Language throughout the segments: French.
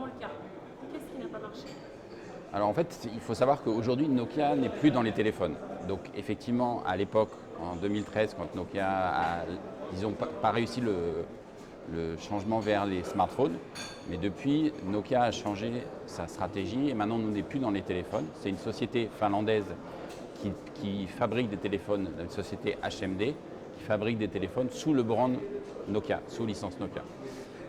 vraiment le cas. Qu'est-ce qui n'a pas marché? Alors en fait, il faut savoir qu'aujourd'hui, Nokia n'est plus dans les téléphones. Donc effectivement, à l'époque, en 2013, quand Nokia a, disons, pas réussi le changement vers les smartphones, mais depuis, Nokia a changé sa stratégie et maintenant, nous n'est plus dans les téléphones. C'est une société finlandaise qui fabrique des téléphones, une société HMD, qui fabrique des téléphones sous le brand Nokia, sous licence Nokia.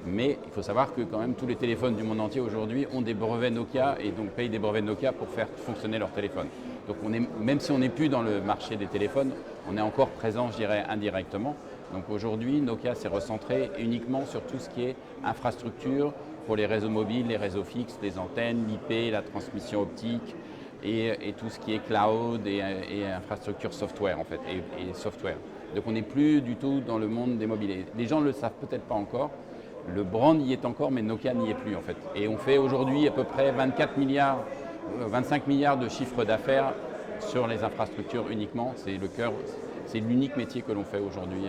Mais il faut savoir que quand même tous les téléphones du monde entier aujourd'hui ont des brevets Nokia et donc payent des brevets Nokia pour faire fonctionner leur téléphone. Donc même si on n'est plus dans le marché des téléphones, on est encore présent, je dirais, indirectement. Donc aujourd'hui, Nokia s'est recentré uniquement sur tout ce qui est infrastructure pour les réseaux mobiles, les réseaux fixes, les antennes, l'IP, la transmission optique et tout ce qui est cloud et infrastructure software en fait, et software. Donc on n'est plus du tout dans le monde des mobiles. Les gens ne le savent peut-être pas encore. Le brand y est encore, mais Nokia n'y est plus en fait. Et on fait aujourd'hui à peu près 24 milliards, 25 milliards de chiffre d'affaires sur les infrastructures uniquement. C'est le cœur, c'est l'unique métier que l'on fait aujourd'hui.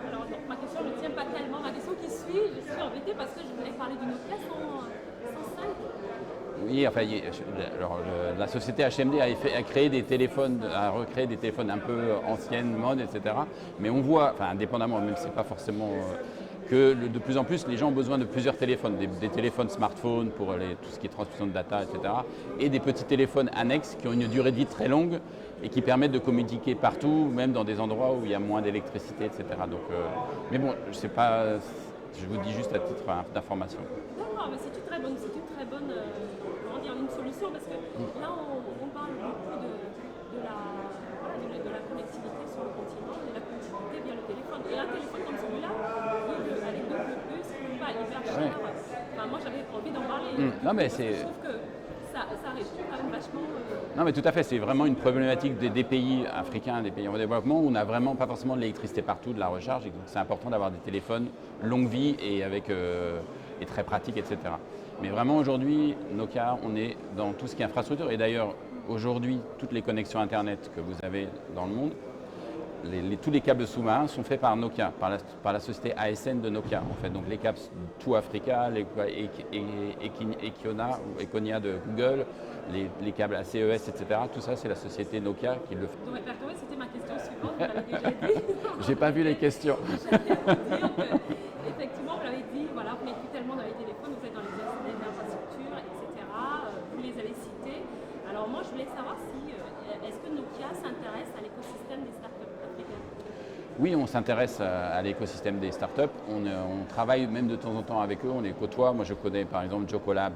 Alors, non, ma question ne tient pas tellement. Ma question qui suit, je suis embêtée parce que je voulais parler du Nokia 105. Oui, enfin, alors, la société HMD a créé des téléphones, a recréé des téléphones un peu anciennes mode, etc. Mais on voit, enfin indépendamment, même si c'est pas forcément que de plus en plus, les gens ont besoin de plusieurs téléphones, des téléphones smartphones pour tout ce qui est transmission de data, etc. Et des petits téléphones annexes qui ont une durée de vie très longue et qui permettent de communiquer partout, même dans des endroits où il y a moins d'électricité, etc. Donc, mais bon, je sais pas, je vous dis juste à titre d'information. D'accord, mais c'est une très bonne, comment dire, une solution parce que là, on parle beaucoup de la connectivité sur le continent, de la connectivité via le téléphone. Et un téléphone comme celui-là, avec double puce, pas hyper cher. Ouais. Enfin, moi, j'avais envie d'en parler. Non, mais Parce que je trouve que ça répond quand même vachement. Non, mais tout à fait, c'est vraiment une problématique des pays africains, des pays en développement, où on n'a vraiment pas forcément de l'électricité partout, de la recharge, et donc c'est important d'avoir des téléphones longue vie et, et très pratiques, etc. Mais vraiment aujourd'hui, Nokia, on est dans tout ce qui est infrastructure, et d'ailleurs aujourd'hui, toutes les connexions Internet que vous avez dans le monde, tous les câbles sous-marins sont faits par Nokia, par la société ASN de Nokia. En fait. Donc les câbles tout Africa, Econia de Google, les câbles ACES, etc. Tout ça, c'est la société Nokia qui le fait. Dans répertorié, c'était ma question suivante, vous l'avez déjà dit. J'ai pas vu les questions. J'allais vous dire que, effectivement, vous l'avez dit, voilà, vous n'êtes plus tellement dans les téléphones, vous êtes dans les infrastructures, etc. Vous les avez cités. Alors moi, je voulais savoir si, est-ce que Nokia s'intéresse à l'écosystème des startups africaines? Oui, on s'intéresse à l'écosystème des startups. On travaille même de temps en temps avec eux, on les côtoie. Moi, je connais par exemple Jocolab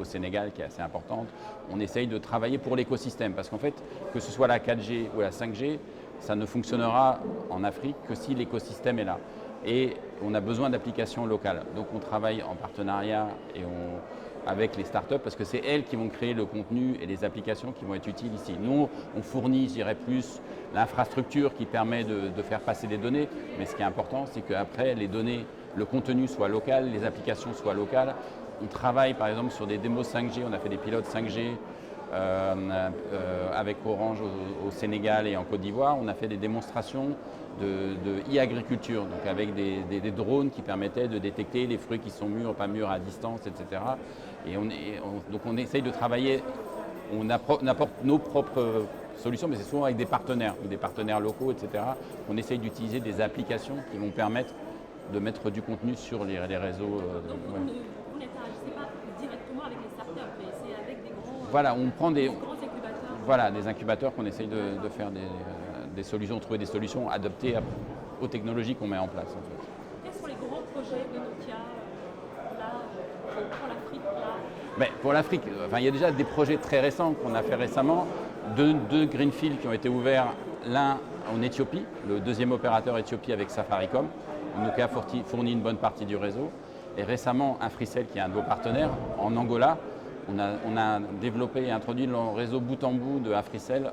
au Sénégal, qui est assez importante. On essaye de travailler pour l'écosystème parce qu'en fait, que ce soit la 4G ou la 5G, ça ne fonctionnera en Afrique que si l'écosystème est là. Et on a besoin d'applications locales. Donc, on travaille en partenariat avec les startups parce que c'est elles qui vont créer le contenu et les applications qui vont être utiles ici. Nous, on fournit, je dirais, plus l'infrastructure qui permet de faire passer des données, mais ce qui est important, c'est qu'après, les données, le contenu soit local, les applications soient locales. On travaille par exemple sur des démos 5G, on a fait des pilotes 5G avec Orange au Sénégal et en Côte d'Ivoire. On a fait des démonstrations de e-agriculture, donc avec des drones qui permettaient de détecter les fruits qui sont mûrs, pas mûrs à distance, etc. Et donc on essaye de travailler, on apporte nos propres solutions, mais c'est souvent avec des partenaires, ou des partenaires locaux, etc. On essaye d'utiliser des applications qui vont permettre de mettre du contenu sur les réseaux. Donc vous n'interagissez pas directement avec les startups, mais c'est avec des grands, voilà, on prend des grands incubateurs. Voilà, des incubateurs qu'on essaye de faire des solutions, trouver des solutions adaptées aux technologies qu'on met en place. En fait. Quels sont les grands projets de Nokia là, pour l'Afrique là? Mais pour l'Afrique, enfin, il y a déjà des projets très récents qu'on a fait récemment, deux greenfields qui ont été ouverts, l'un en Éthiopie, le deuxième opérateur Éthiopie avec Safaricom. Nokia fournit une bonne partie du réseau. Et récemment, Africell, qui est un de vos partenaires, en Angola, on a développé et introduit le réseau bout en bout de Africell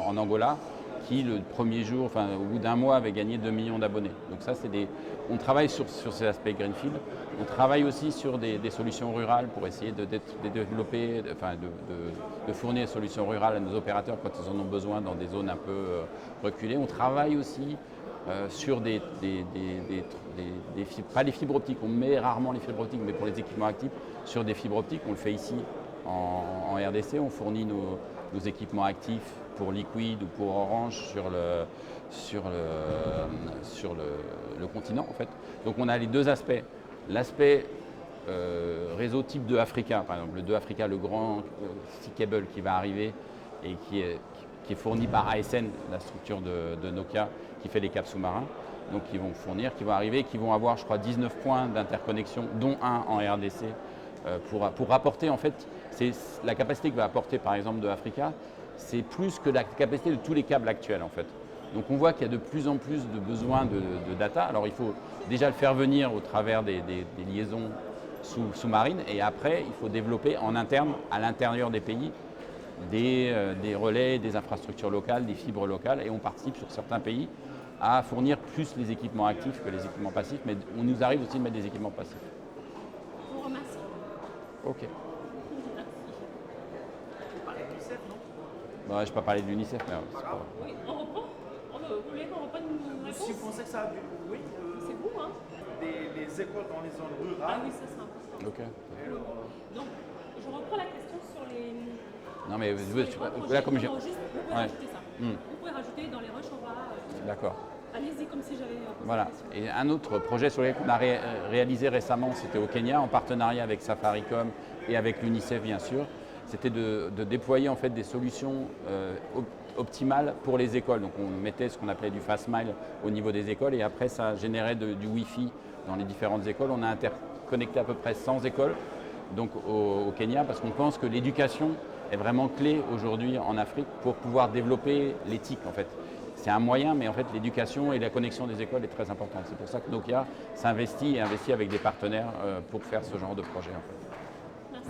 en Angola, qui le premier jour, enfin au bout d'un mois, avait gagné 2 millions d'abonnés. Donc ça, on travaille sur ces aspects Greenfield. On travaille aussi sur des solutions rurales pour essayer de développer, de fournir des solutions rurales à nos opérateurs quand ils en ont besoin dans des zones un peu reculées. On travaille aussi sur pas les fibres optiques, on met rarement les fibres optiques, mais pour les équipements actifs, sur des fibres optiques. On le fait ici en RDC, on fournit nos équipements actifs pour Liquid ou pour Orange sur le continent en fait. Donc on a les deux aspects. L'aspect réseau type 2 Africa, par exemple le 2 Africa, le grand C-Cable qui va arriver et qui est fourni par ASN, la structure de Nokia qui fait les câbles sous-marins. Donc ils vont fournir, qui vont arriver, qui vont avoir je crois 19 points d'interconnexion, dont un en RDC pour apporter en fait, c'est la capacité que va apporter par exemple de Africa, c'est plus que la capacité de tous les câbles actuels en fait. Donc on voit qu'il y a de plus en plus de besoins de data. Alors il faut déjà le faire venir au travers des liaisons sous-marines et après il faut développer en interne, à l'intérieur des pays, des relais, des infrastructures locales, des fibres locales et on participe sur certains pays à fournir plus les équipements actifs que les équipements passifs, mais on nous arrive aussi de mettre des équipements passifs. Je vous remercie. Ok. Vous parlez de l'UNICEF, non? Bon, je ne vais pas parler de l'UNICEF, mais c'est pas... Oui, on reprend. Vous voulez qu'on reprenne une réponse? Si vous pensez que ça a dû. Oui. C'est vous, hein? Les écoles dans les zones Ah rurales. oui, ça c'est important. Ok. Donc, je reprends la question sur les. Non, mais sur les grands projets. là, comme j'ai... Non, juste, vous pouvez Ouais. rajouter ça. Vous pouvez rajouter dans les rushs, on va. D'accord. Allez-y, comme si j'avais posé Voilà. la question. Et un autre projet sur lequel on a réalisé récemment, c'était au Kenya, en partenariat avec Safaricom et avec l'UNICEF, bien sûr. C'était de déployer en fait des solutions optimales pour les écoles. Donc on mettait ce qu'on appelait du Fast Mile au niveau des écoles et après ça générait du Wi-Fi dans les différentes écoles. On a interconnecté à peu près 100 écoles donc au Kenya parce qu'on pense que l'éducation est vraiment clé aujourd'hui en Afrique pour pouvoir développer l'éthique en fait. C'est un moyen, mais en fait l'éducation et la connexion des écoles est très importante. C'est pour ça que Nokia s'investit et investit avec des partenaires pour faire ce genre de projet en fait. Merci.